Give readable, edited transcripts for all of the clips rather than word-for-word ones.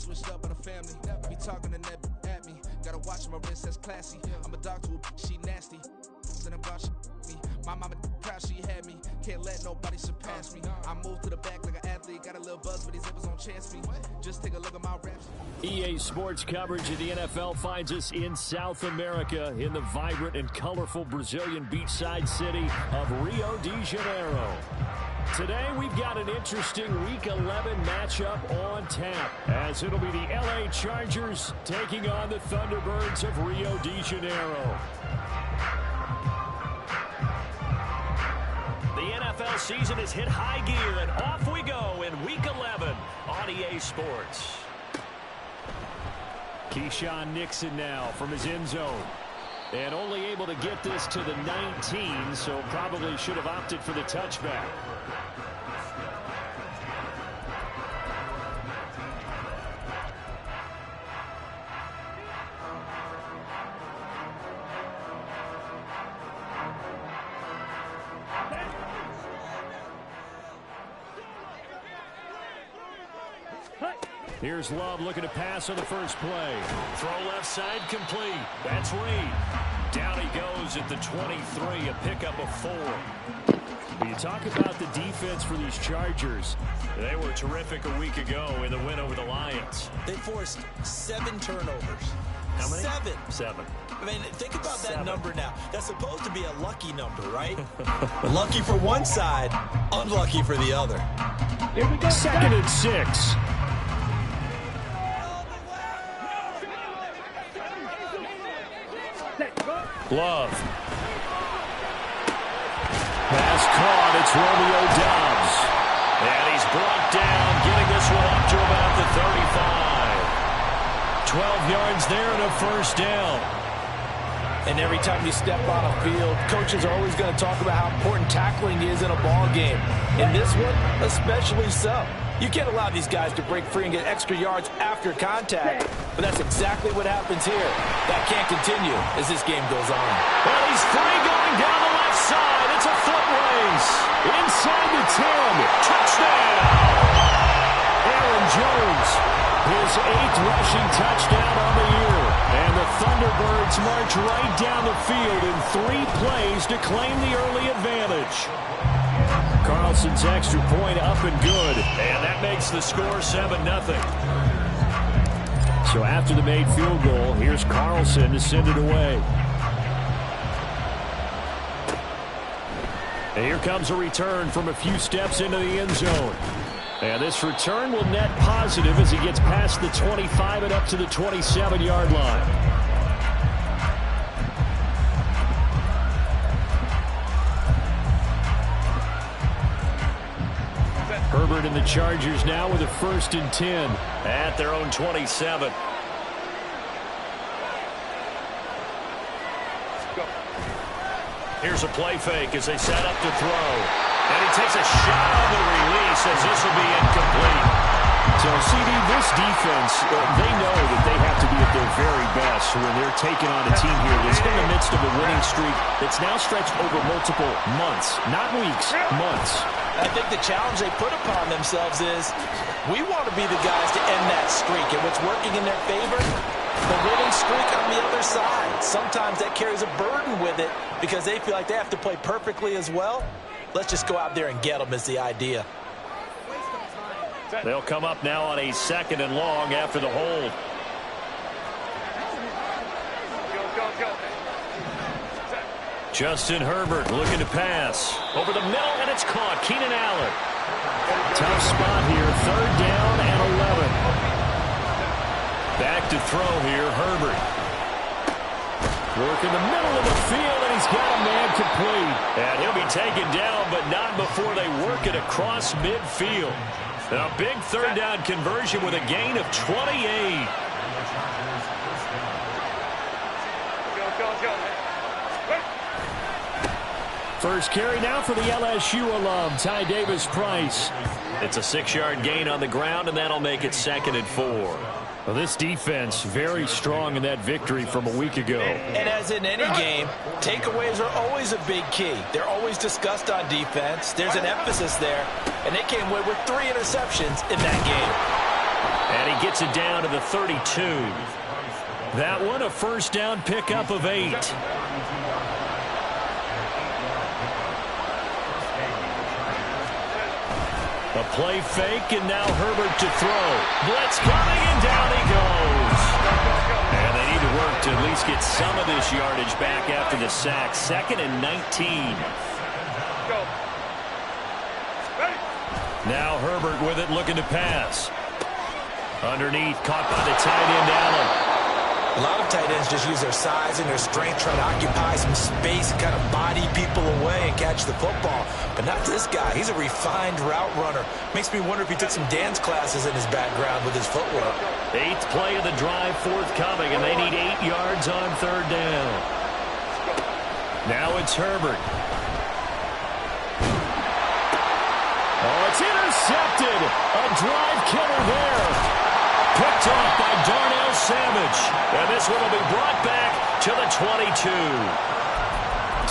switched up on the family. Be talking to that at me. Gotta watch my wrist, that's classy. I'm a dog to a she nasty. And about me. My mama proud she had me. Can't let nobody surpass me. I moved to the back like an athlete. Got a little buzz, but these zippers on chance me. Just take a look at my raps. EA Sports coverage of the NFL finds us in South America in the vibrant and colorful Brazilian beachside city of Rio de Janeiro. Today, we've got an interesting Week 11 matchup on tap, as it'll be the LA Chargers taking on the Thunderbirds of Rio de Janeiro. The NFL season has hit high gear, and off we go in Week 11 on EA Sports. Keyshawn Nixon now from his end zone. And only able to get this to the 19, so probably should have opted for the touchback. Here's Love looking to pass on the first play. Throw left side complete. That's Reed. Down he goes at the 23, a pickup of 4. When you talk about the defense for these Chargers, they were terrific a week ago in the win over the Lions. They forced 7 turnovers. How many? 7. I mean, think about that number now. That's supposed to be a lucky number, right? Lucky for one side, unlucky for the other. Here we go. 2nd and 6. Love. Pass caught. It's Romeo Doubs. And he's brought down, getting this one up to about the 35. 12 yards there and a first down. And every time you step on a field, coaches are always going to talk about how important tackling is in a ball game. In this one, especially so. You can't allow these guys to break free and get extra yards after contact. But that's exactly what happens here. That can't continue as this game goes on. Well, he's free going down the left side. It's a foot race. Inside the 10. Touchdown. Aaron Jones, his 8th rushing touchdown on the year. And the Thunderbirds march right down the field in 3 plays to claim the early advantage. Carlson's extra point up and good. And that makes the score 7-0. So after the made field goal, here's Carlson to send it away. And here comes a return from a few steps into the end zone. And this return will net positive as he gets past the 25 and up to the 27-yard line. Herbert and the Chargers now with a 1st and 10 at their own 27. Here's a play fake as they set up to throw. And he takes a shot on the release as this will be incomplete. So, CD, this defense, they know that they have to be at their very best when they're taking on a team here that's in the midst of a winning streak that's now stretched over multiple months, not weeks, months. I think the challenge they put upon themselves is we want to be the guys to end that streak. And what's working in their favor? The winning streak on the other side. Sometimes that carries a burden with it because they feel like they have to play perfectly as well. Let's just go out there and get them is the idea. They'll come up now on a 2nd and long after the hold. Justin Herbert looking to pass. Over the middle, and it's caught. Keenan Allen. Tough spot here. 3rd down and 11. Back to throw here, Herbert. Work in the middle of the field, and he's got a man complete. And he'll be taken down, but not before they work it across midfield. A big 3rd down conversion with a gain of 28. First carry now for the LSU alum, Ty Davis-Price. It's a 6-yard gain on the ground, and that'll make it 2nd and 4. Well, this defense very strong in that victory from a week ago. And as in any game, takeaways are always a big key. They're always discussed on defense. There's an emphasis there, and they came away with 3 interceptions in that game. And And he gets it down to the 32. That one a first down pickup of 8. A play fake, and now Herbert to throw. Blitz coming, and down he goes. And they need to work to at least get some of this yardage back after the sack. 2nd and 19. Now Herbert with it, looking to pass. Underneath, caught by the tight end, Allen. A lot of tight ends just use their size and their strength, trying to occupy some space and kind of body people away and catch the football. But not this guy. He's a refined route runner. Makes me wonder if he took some dance classes in his background with his footwork. 8th play of the drive forthcoming, and they need 8 yards on 3rd down. Now it's Herbert. Oh, it's intercepted. A drive killer there. Picked off by Darnell Savage. And this one will be brought back to the 22.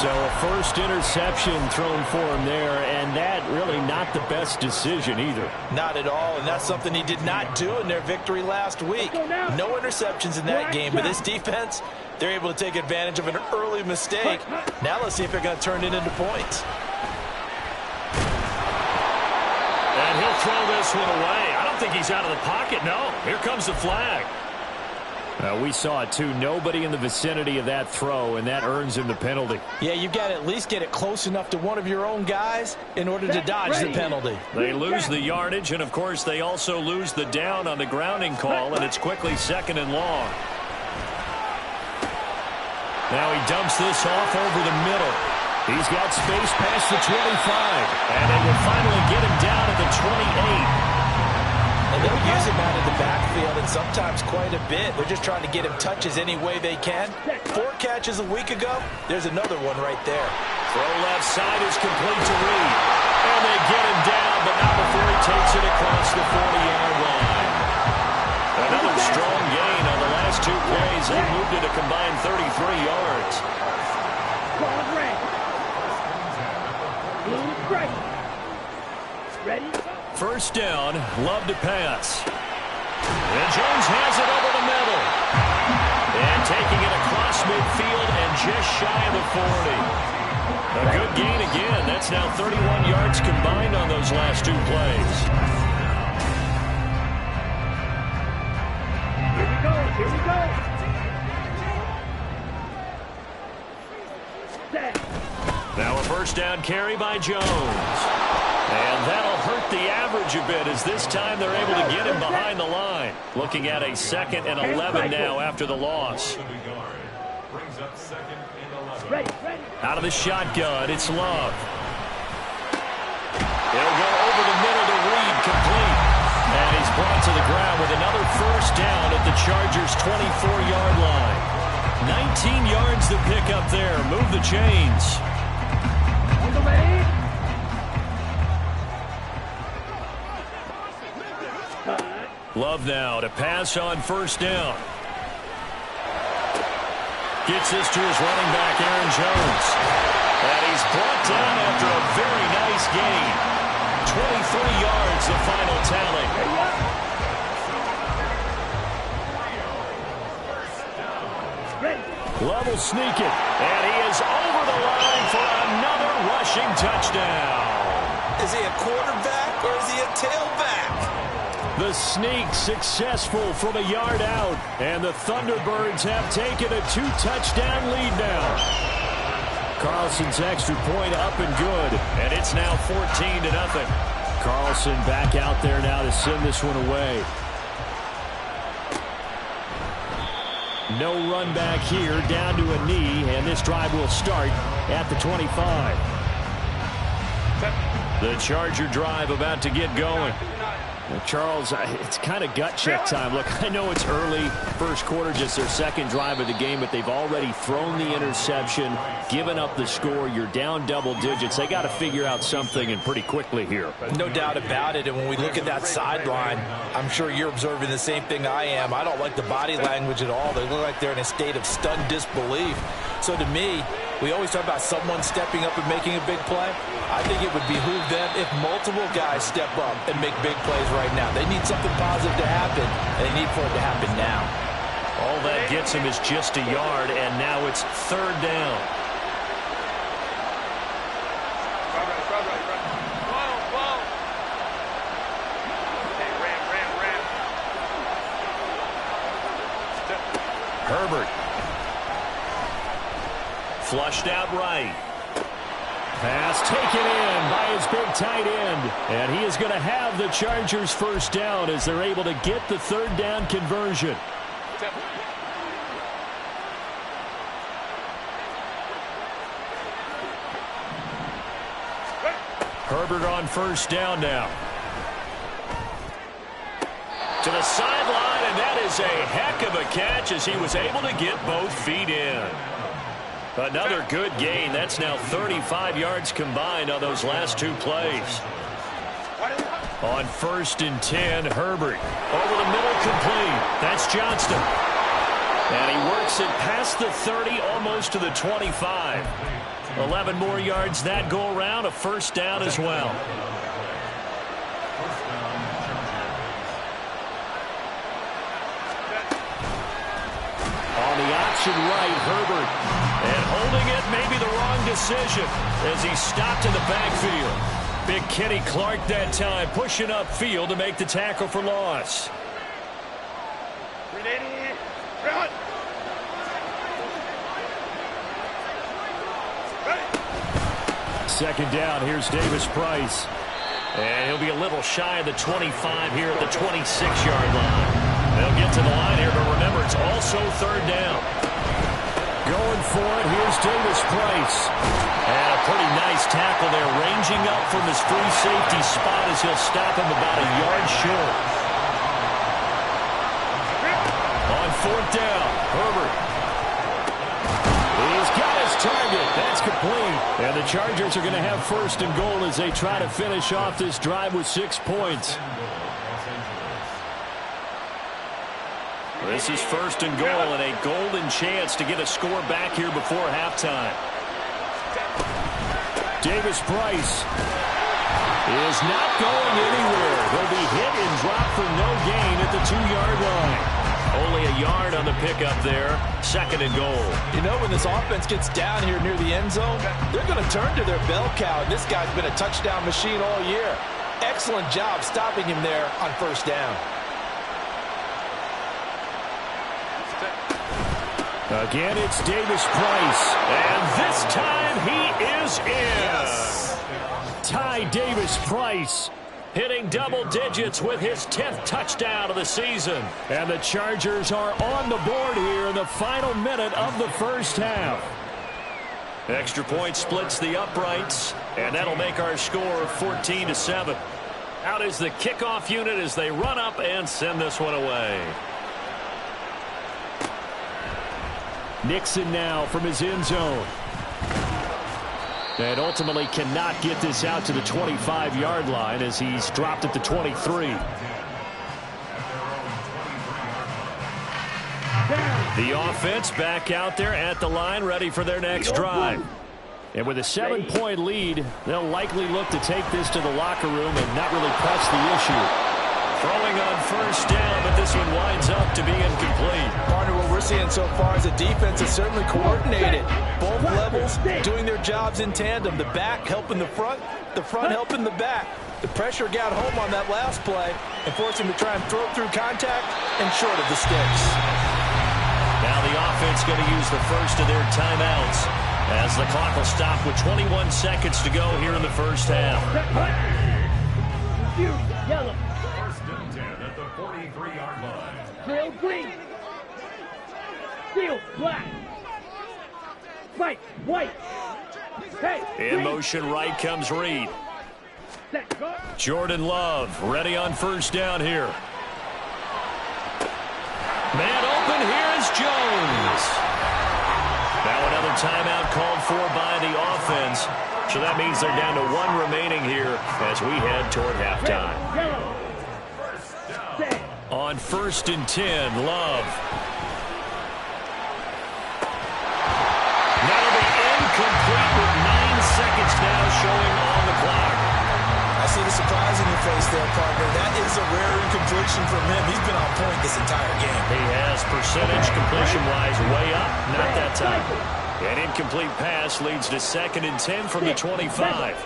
So a first interception thrown for him there, and that really not the best decision either. Not at all, and that's something he did not do in their victory last week. No interceptions in that game, but this defense, they're able to take advantage of an early mistake. Now let's see if they're going to turn it into points. And he'll throw this one away. I don't think he's out of the pocket, no. Here comes the flag. We saw it, too. Nobody in the vicinity of that throw, and that earns him the penalty. Yeah, you've got to at least get it close enough to one of your own guys in order to dodge the penalty. They lose the yardage, and, of course, they also lose the down on the grounding call, and it's quickly 2nd and long. Now he dumps this off over the middle. He's got space past the 25, and they will finally get him down at the 28. And they'll use him out of the backfield, and sometimes quite a bit. They're just trying to get him touches any way they can. 4 catches a week ago. There's another one right there. Throw left side is complete to Reed. And they get him down, but not before he takes it across the 40-yard line. Another strong gain on the last 2 plays. They moved it a combined 33 yards. Ready? First down, Love to pass. And Jones has it over the middle. And taking it across midfield and just shy of the 40. A good gain again. That's now 31 yards combined on those last 2 plays. Here we go. Here we go. Now a first down carry by Jones. And that'll hurt the average a bit, as this time they're able to get him behind the line. Looking at a 2nd and 11 now after the loss. Out of the shotgun, it's Love. He'll go over the middle to Reed, complete. And he's brought to the ground with another first down at the Chargers' 24-yard line. 19 yards to pick up there. Move the chains. On the way. Love now to pass on first down. Gets this to his running back, Aaron Jones. And he's brought down after a very nice gain. 23 yards, the final tally. Love will sneak it. And he is over the line for another rushing touchdown. Is he a quarterback or is he a tailback? The sneak successful from a yard out, and the Thunderbirds have taken a 2-touchdown lead now. Carlson's extra point up and good, and it's now 14-0. Carlson back out there now to send this one away. No run back here, down to a knee, and this drive will start at the 25. The Charger drive about to get going. Charles, it's kind of gut check time. Look, I know it's early, first quarter, just their 2nd drive of the game, but they've already thrown the interception, given up the score. You're down double digits. They got to figure out something, and pretty quickly here. No doubt about it, and when we look at that sideline, I'm sure you're observing the same thing I am. I don't like the body language at all. They look like they're in a state of stunned disbelief. So to me, We always talk about someone stepping up and making a big play. I think it would behoove them if multiple guys step up and make big plays right now. They need something positive to happen, and they need for it to happen now. All that gets him is just a yard, and now it's third down. Herbert. Flushed out right. Pass taken in by his big tight end. And he is going to have the Chargers first down as they're able to get the third down conversion. Herbert on first down now. To the sideline, and that is a heck of a catch as he was able to get both feet in. Another good gain. That's now 35 yards combined on those last two plays. On 1st and 10, Herbert. Over the middle, complete. That's Johnston. And he works it past the 30, almost to the 25. 11 more yards that go around, a first down as well. On the option right, Herbert. And holding it may be the wrong decision as he stopped in the backfield. Big Kenny Clark that time pushing upfield to make the tackle for loss. Second down, here's Davis Price. And he'll be a little shy of the 25 here at the 26-yard line. They'll get to the line here, but remember, it's also third down. Going for it, here's Davis Price. And a pretty nice tackle there, ranging up from his free safety spot as he'll stop him about a yard short. On 4th down, Herbert. He's got his target. That's complete. And the Chargers are going to have 1st and goal as they try to finish off this drive with 6 points. This is 1st and goal and a golden chance to get a score back here before halftime. Davis Price is not going anywhere. He'll be hit and dropped for no gain at the 2-yard line. Only a yard on the pickup there. 2nd and goal. You know, when this offense gets down here near the end zone, they're going to turn to their bell cow, and this guy's been a touchdown machine all year. Excellent job stopping him there on 1st down. Again, it's Davis Price. And this time he is in. Yes. Ty Davis Price hitting double digits with his 10th touchdown of the season. And the Chargers are on the board here in the final minute of the first half. Extra point splits the uprights, and that'll make our score 14-7. Out is the kickoff unit as they run up and send this one away. Nixon now from his end zone. And ultimately cannot get this out to the 25-yard line as he's dropped at the 23. The offense back out there at the line, ready for their next drive. And with a 7-point lead, they'll likely look to take this to the locker room and not really press the issue. Throwing on 1st down, but this one winds up to be incomplete. Partner, what we're seeing so far is the defense is certainly coordinated. Both levels doing their jobs in tandem. The back helping the front helping the back. The pressure got home on that last play and forced him to try and throw through contact and short of the sticks. Now the offense going to use the first of their timeouts as the clock will stop with 21 seconds to go here in the first half. Yellow. Drill green. Steel black. Fight white. Hey. In motion right comes Reed. Jordan Love ready on 1st down here. Man open, here is Jones. Now another timeout called for by the offense. So that means they're down to 1 remaining here as we head toward halftime. On 1st and 10, Love. That'll be seconds now showing on the clock. I see the surprise in your face there, partner. That is a rare incompletion from him. He's been on point this entire game. He has percentage completion-wise way up. Not that time. An incomplete pass leads to 2nd and 10 from the 25.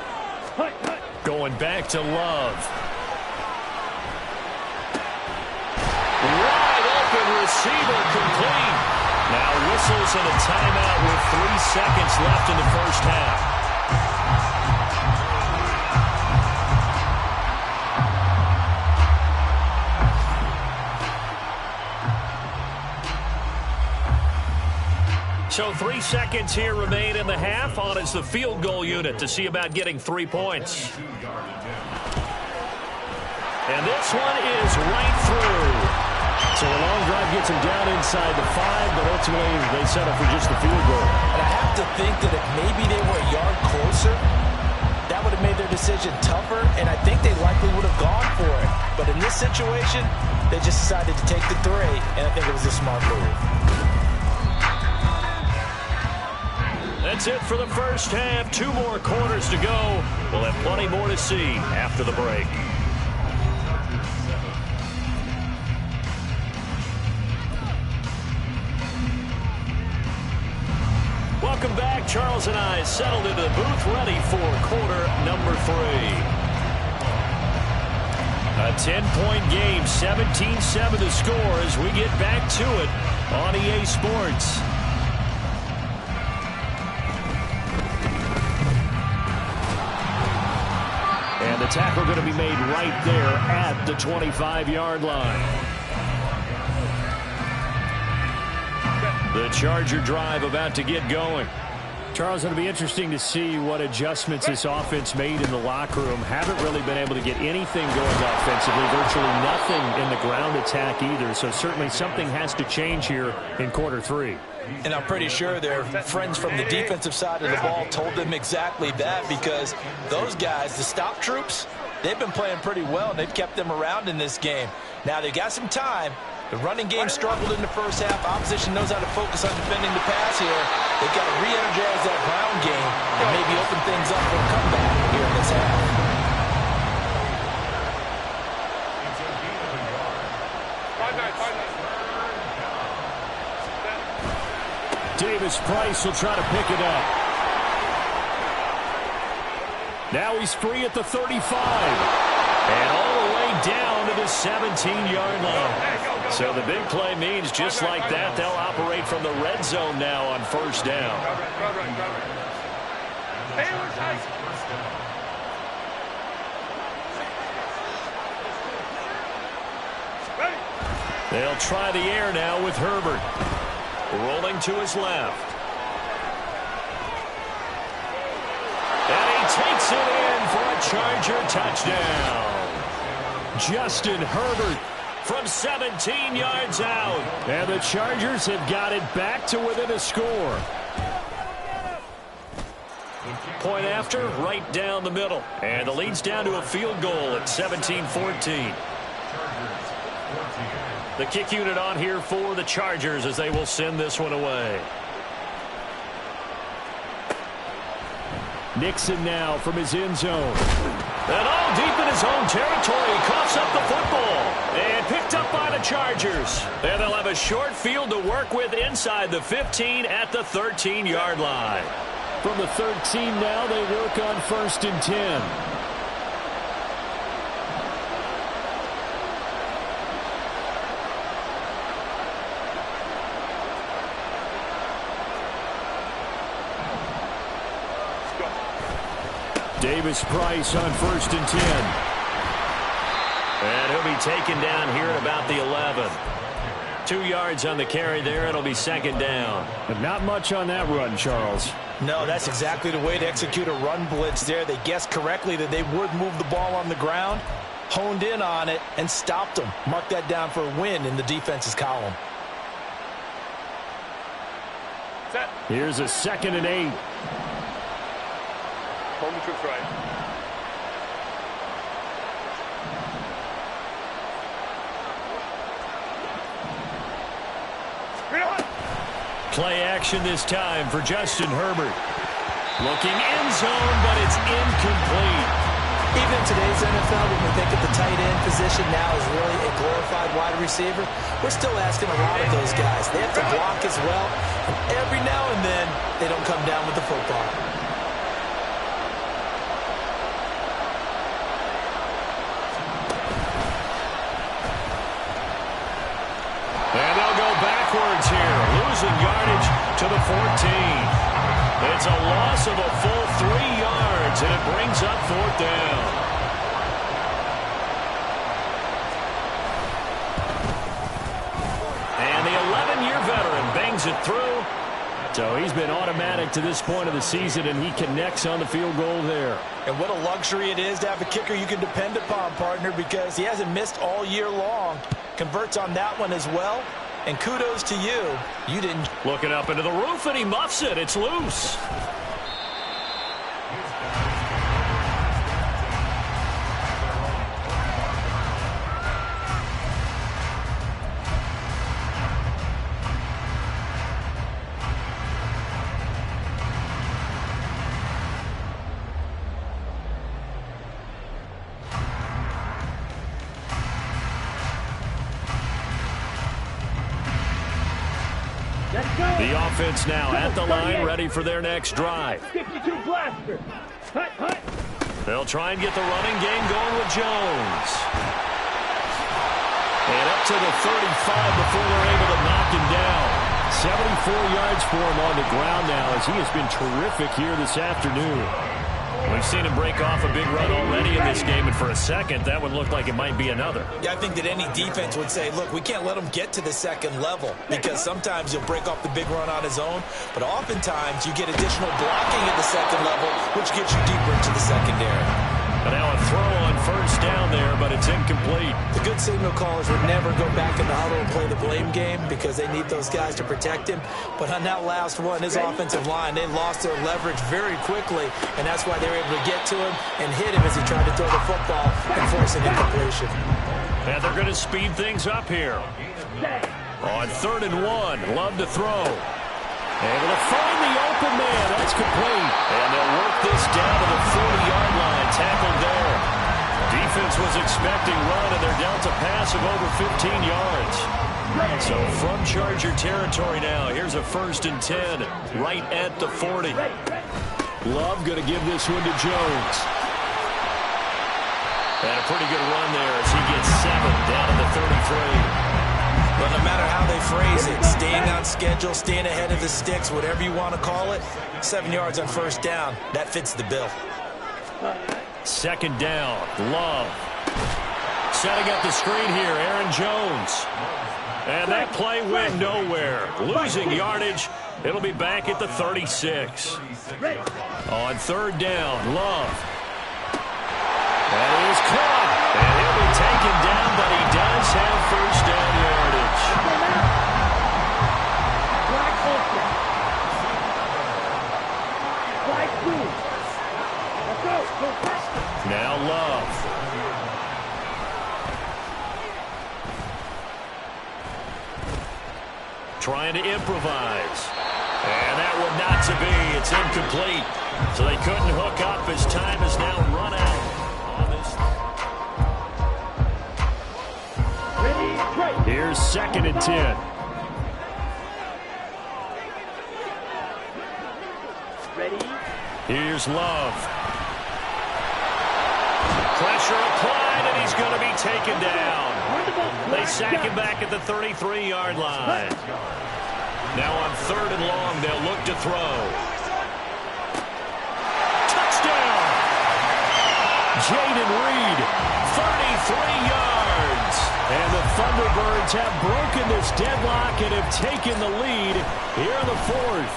Going back to Love. Wide open receiver complete. Now whistles and a timeout with 3 seconds left in the first half. So 3 seconds here remain in the half. On is the field goal unit to see about getting 3 points. And this one is right through. So a long drive gets him down inside the 5, but ultimately they settle for just the field goal. And I have to think that if maybe they were a yard closer, that would have made their decision tougher, and I think they likely would have gone for it. But in this situation, they just decided to take the 3, and I think it was a smart move. That's it for the first half. 2 more quarters to go. We'll have plenty more to see after the break. Welcome back. Charles and I settled into the booth, ready for quarter number 3. A 10-point game, 17-7 the score as we get back to it on EA Sports. And the tackle going to be made right there at the 25-yard line. The Charger drive about to get going. Charles, it'll be interesting to see what adjustments this offense made in the locker room. Haven't really been able to get anything going offensively. Virtually nothing in the ground attack either. So certainly something has to change here in quarter 3. And I'm pretty sure their friends from the defensive side of the ball told them exactly that, because those guys, the stop troops, they've been playing pretty well. They've kept them around in this game. Now they've got some time. The running game struggled in the first half. Opposition knows how to focus on defending the pass here. They've got to re-energize that ground game and maybe open things up for a comeback here in this half. Davis Price will try to pick it up. Now he's free at the 35. And all the way down to the 17-yard line. So the big play means just like that, they'll operate from the red zone now on first down. They'll try the air now with Herbert. Rolling to his left. And he takes it in for a Charger touchdown. Justin Herbert from 17 yards out. And the Chargers have got it back to within a score. Point after, right down the middle. And the lead's down to a field goal at 17-14. The kick unit on here for the Chargers as they will send this one away. Nixon now from his end zone. And all deep in his own territory, coughs up the football. And picked up by the Chargers. And they'll have a short field to work with inside the 15 at the 13-yard line. From the 13 now, they work on 1st and 10. Davis Price on 1st and 10. And he'll be taken down here at about the 11. 2 yards on the carry there. It'll be 2nd down. But not much on that run, Charles. No, that's exactly the way to execute a run blitz there. They guessed correctly that they would move the ball on the ground, honed in on it, and stopped them. Mark that down for a win in the defense's column. Here's a 2nd and 8. Home troops right. Play action this time for Justin Herbert. Looking end zone, but it's incomplete. Even in today's NFL, when we think of the tight end position now as really a glorified wide receiver, we're still asking a lot of those guys. They have to block as well, and every now and then, they don't come down with the football. And they'll go backwards here, losing yardage to the 14. It's a loss of a full 3 yards, and it brings up 4th down. And the 11-year veteran bangs it through. So he's been automatic to this point of the season, and he connects on the field goal there. And what a luxury it is to have a kicker you can depend upon, partner, because he hasn't missed all year long. Converts on that one as well. And kudos to you. You didn't. Looking up into the roof, and he muffs it. It's loose. The offense now at the line, ready for their next drive. 52 blaster. Hut, hut. They'll try and get the running game going with Jones. And up to the 35 before they're able to knock him down. 74 yards for him on the ground now, as he has been terrific here this afternoon. We've seen him break off a big run already in this game, and for a second, that would look like it might be another. Yeah, I think that any defense would say, look, we can't let him get to the second level, because sometimes he'll break off the big run on his own, but oftentimes you get additional blocking at the second level, which gets you deeper into the secondary. And now a throw on first down there, but it's incomplete. The good signal callers would never go back in the huddle and play the blame game because they need those guys to protect him. But on that last one, his offensive line, they lost their leverage very quickly, and that's why they were able to get to him and hit him as he tried to throw the football and force an incompletion. And they're going to speed things up here. On 3rd and 1, Love to throw. Able to find the open man. That's complete. And they'll work this down to the 40-yard line. Tackled there. Defense was expecting run, and they're dealt a pass of over 15 yards. So from Charger territory now, here's a 1st and 10 right at the 40. Love going to give this one to Jones. And a pretty good run there as he gets 7 down to the 33. Well, no matter how they phrase it, staying on schedule, staying ahead of the sticks, whatever you want to call it, 7 yards on first down, that fits the bill. 2nd down, Love. Setting up the screen here, Aaron Jones. And that play went nowhere. Losing yardage. It'll be back at the 36. On 3rd down, Love. That is caught. And he'll be taken down, but he does have first down yardage. Black Ultra. Black blue. Let's go. Go faster. Now Love. Trying to improvise. And that one not to be. It's incomplete. So they couldn't hook up as time is now run out. Here's 2nd and 10. Ready? Here's Love. Pressure applied, and he's going to be taken down. They sack him back at the 33-yard line. Now on 3rd and long, they'll look to throw. Touchdown! Jaden Reed, 33 yards. And the Thunderbirds have broken this deadlock and have taken the lead here in the 4th.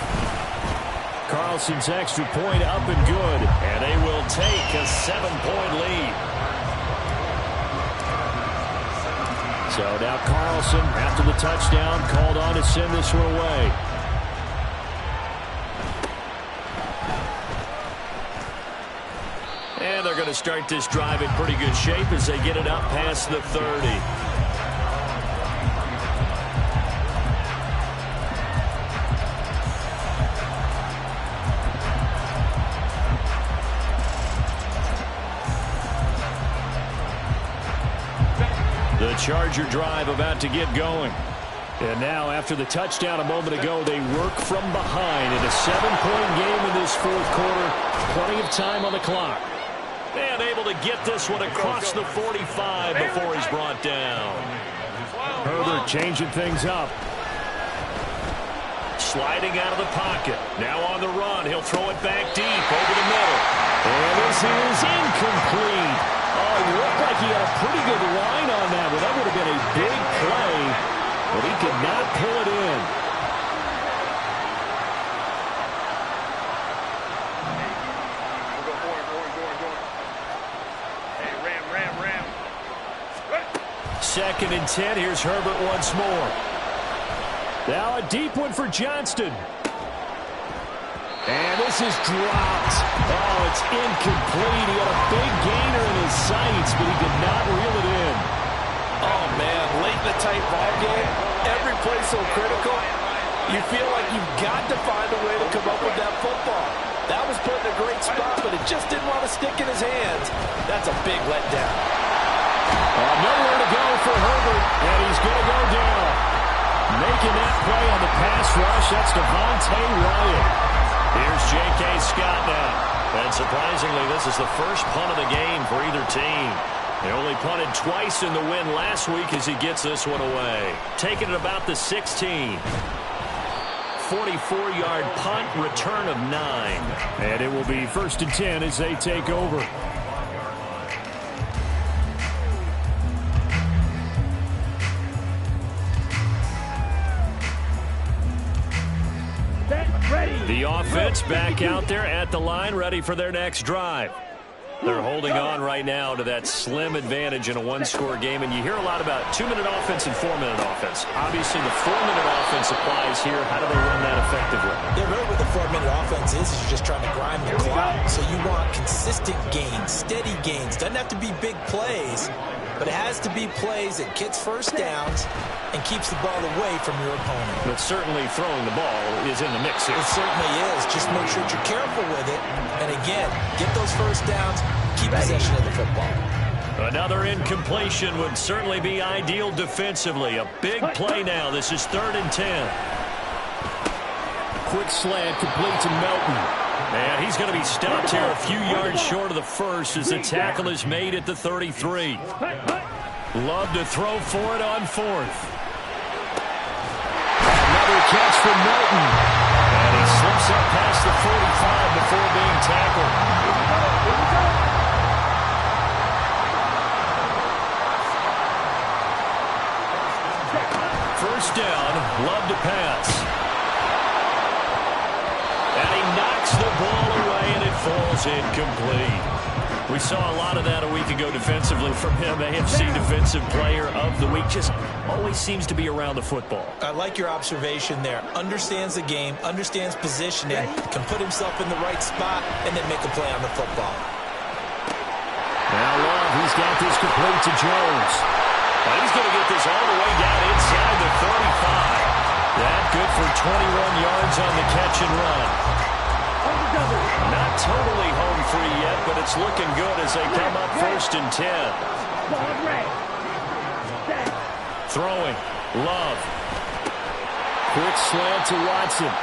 Carlson's extra point up and good, and they will take a 7-point lead. So now Carlson, after the touchdown, called on to send this one away. And they're going to start this drive in pretty good shape as they get it up past the 30. Charger drive about to get going. And now, after the touchdown a moment ago, they work from behind in a 7-point game in this fourth quarter. Plenty of time on the clock. And able to get this one across the 45 before he's brought down. Herbert changing things up. Sliding out of the pocket. Now on the run. He'll throw it back deep over the middle. And this is incomplete. Oh, it looked like he had a pretty good line on that one. That would have been a big play, but he could not pull it in. Second and 10. Here's Herbert once more. Now a deep one for Johnston. And this is dropped. Oh, it's incomplete. He had a big gainer in his sights, but he did not reel it in. Oh, man, late in the tight ball game, every play so critical, you feel like you've got to find a way to come up with that football. That was put in a great spot, but it just didn't want to stick in his hands. That's a big letdown. Nowhere to go for Herbert, and he's going to go down. Making that play on the pass rush, that's Devontae Wyatt. Here's J.K. Scott now. And surprisingly, this is the first punt of the game for either team. They only punted twice in the win last week as he gets this one away. Taking it about the 16. 44-yard punt, return of 9. And it will be 1st and 10 as they take over. The offense back out there at the line, ready for their next drive. They're holding on right now to that slim advantage in a one-score game, and you hear a lot about 2-minute offense and 4-minute offense. Obviously, the 4-minute offense applies here. How do they run that effectively? Yeah, really what the 4-minute offense is you're just trying to grind the clock. So you want consistent gains, steady gains. Doesn't have to be big plays, but it has to be plays that gets first downs and keeps the ball away from your opponent. But certainly throwing the ball is in the mix here. It certainly is. Just make sure that you're careful with it. And again, get those first downs, keep possession of the football. Another incompletion would certainly be ideal defensively. A big play now. This is 3rd and 10. Quick slant complete to Melton. And he's going to be stopped here a few yards short of the first as the tackle is made at the 33. Love to throw for it on 4th. Another catch from Melton. And he slips up past the 45 before being tackled. First down, Love to pass. And he knocks the ball away, and it falls incomplete. We saw a lot of that a week ago defensively from him. AFC Defensive Player of the Week. Just always seems to be around the football. I like your observation there. Understands the game, understands positioning, can put himself in the right spot, and then make a play on the football. Now Love, he's got this complete to Jones. Well, he's going to get this all the way down inside the 35. That good for 21 yards on the catch and run. Not totally home free yet, but it's looking good as they come up 1st and 10. Throwing. Love. Quick slant to Watson.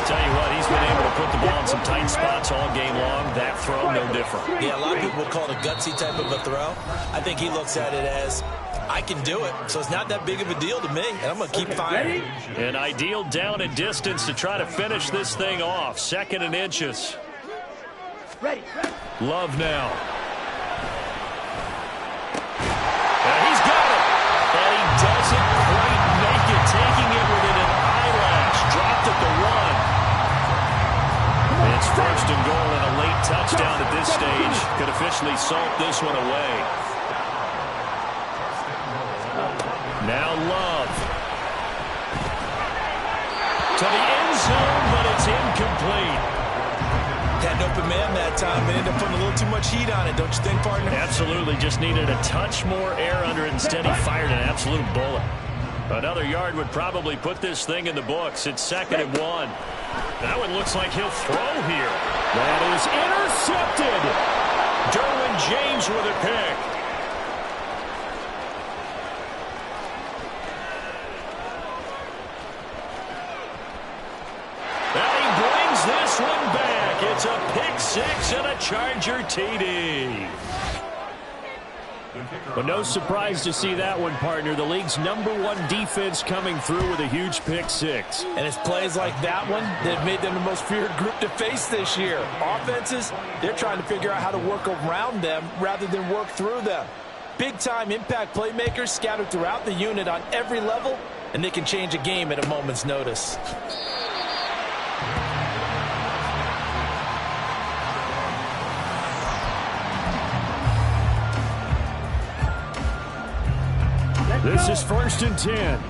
Tell you what, he's been able to put the ball in some tight spots all game long. That throw, no different. Yeah, a lot of people call it a gutsy type of a throw. I think he looks at it as, I can do it, so it's not that big of a deal to me, and I'm going to keep firing. An ideal down and distance to try to finish this thing off. 2nd and inches. Love now. And he's got it. And he doesn't quite make it, taking it within an eyelash. Dropped at the 1. It's 1st and goal and a late touchdown at this stage. Could officially salt this one away. Now Love. To the end zone, but it's incomplete. Had an open man that time. They ended up putting a little too much heat on it, don't you think, partner? Absolutely. Just needed a touch more air under it. Instead, he fired an absolute bullet. Another yard would probably put this thing in the books. It's 2nd and 1. That one looks like he'll throw here. That is intercepted. Derwin James with a pick. this one back. It's a pick six and a Charger TD. Well, no surprise to see that one, partner. The league's #1 defense coming through with a huge pick six. And it's plays like that one that have made them the most feared group to face this year. Offenses, they're trying to figure out how to work around them rather than work through them. Big-time impact playmakers scattered throughout the unit on every level, and they can change a game at a moment's notice. This is 1st and 10.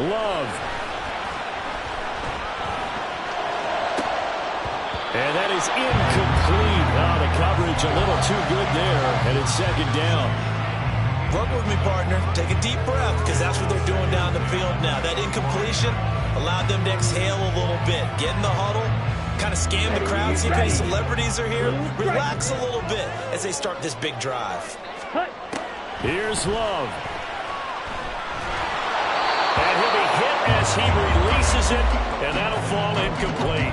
Love. And that is incomplete. Oh, the coverage a little too good there, and it's 2nd down. Work with me, partner. Take a deep breath, because that's what they're doing down the field now. That incompletion allowed them to exhale a little bit. Get in the huddle, kind of scan the crowd, see if any celebrities are here. Relax a little bit as they start this big drive. Here's Love. And he'll be hit as he releases it, and that'll fall incomplete.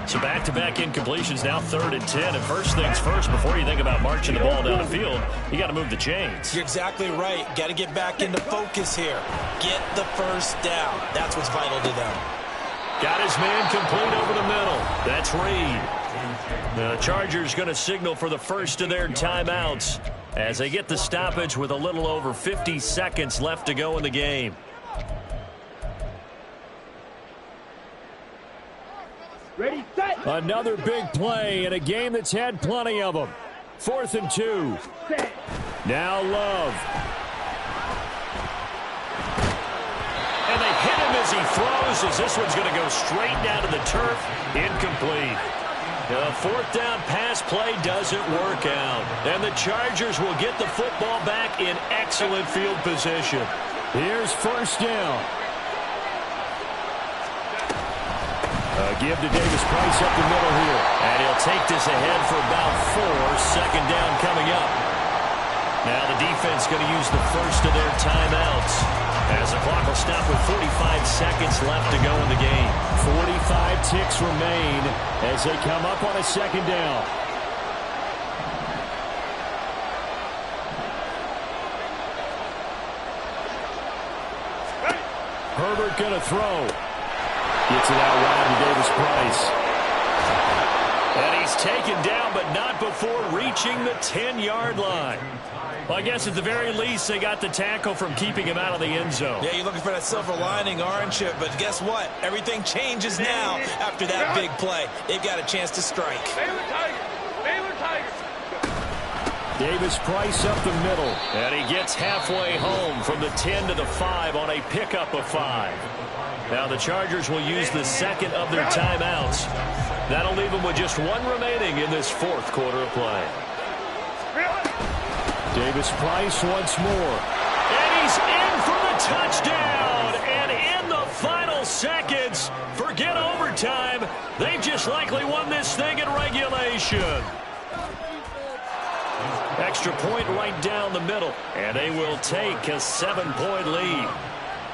So back-to-back incompletions, now 3rd and 10. And first things first, before you think about marching the ball down the field, you got to move the chains. You're exactly right. Got to get back into focus here. Get the first down. That's what's vital to them. Got his man complete over the middle. That's Reed. The Chargers going to signal for the first of their timeouts as they get the stoppage with a little over 50 seconds left to go in the game. Ready, set. Another big play in a game that's had plenty of them. 4th and 2. Set. Now Love. And they hit him as he throws, as this one's going to go straight down to the turf. Incomplete. The 4th down pass play doesn't work out. And the Chargers will get the football back in excellent field position. Here's 1st down. Give to Davis Price up the middle here. And he'll take this ahead for about 4. 2nd down coming up. Now the defense going to use the first of their timeouts, as the clock will stop with 45 seconds left to go in the game. 45 ticks remain as they come up on a 2nd down. Herbert going to throw. Gets it out wide to Davis Price. And he's taken down, but not before reaching the 10-yard line. Well, I guess at the very least, they got the tackle from keeping him out of the end zone. Yeah, you're looking for that silver lining, aren't you? But guess what? Everything changes now after that big play. They've got a chance to strike. Baylor Tigers. Baylor Tigers. Davis Price up the middle. And he gets halfway home from the 10 to the 5 on a pickup of 5. Now the Chargers will use the second of their timeouts. That'll leave them with just 1 remaining in this 4th quarter of play. Davis Price once more. And he's in for the touchdown. And in the final seconds, forget overtime. They've just likely won this thing in regulation. Extra point right down the middle. And they will take a 7-point lead.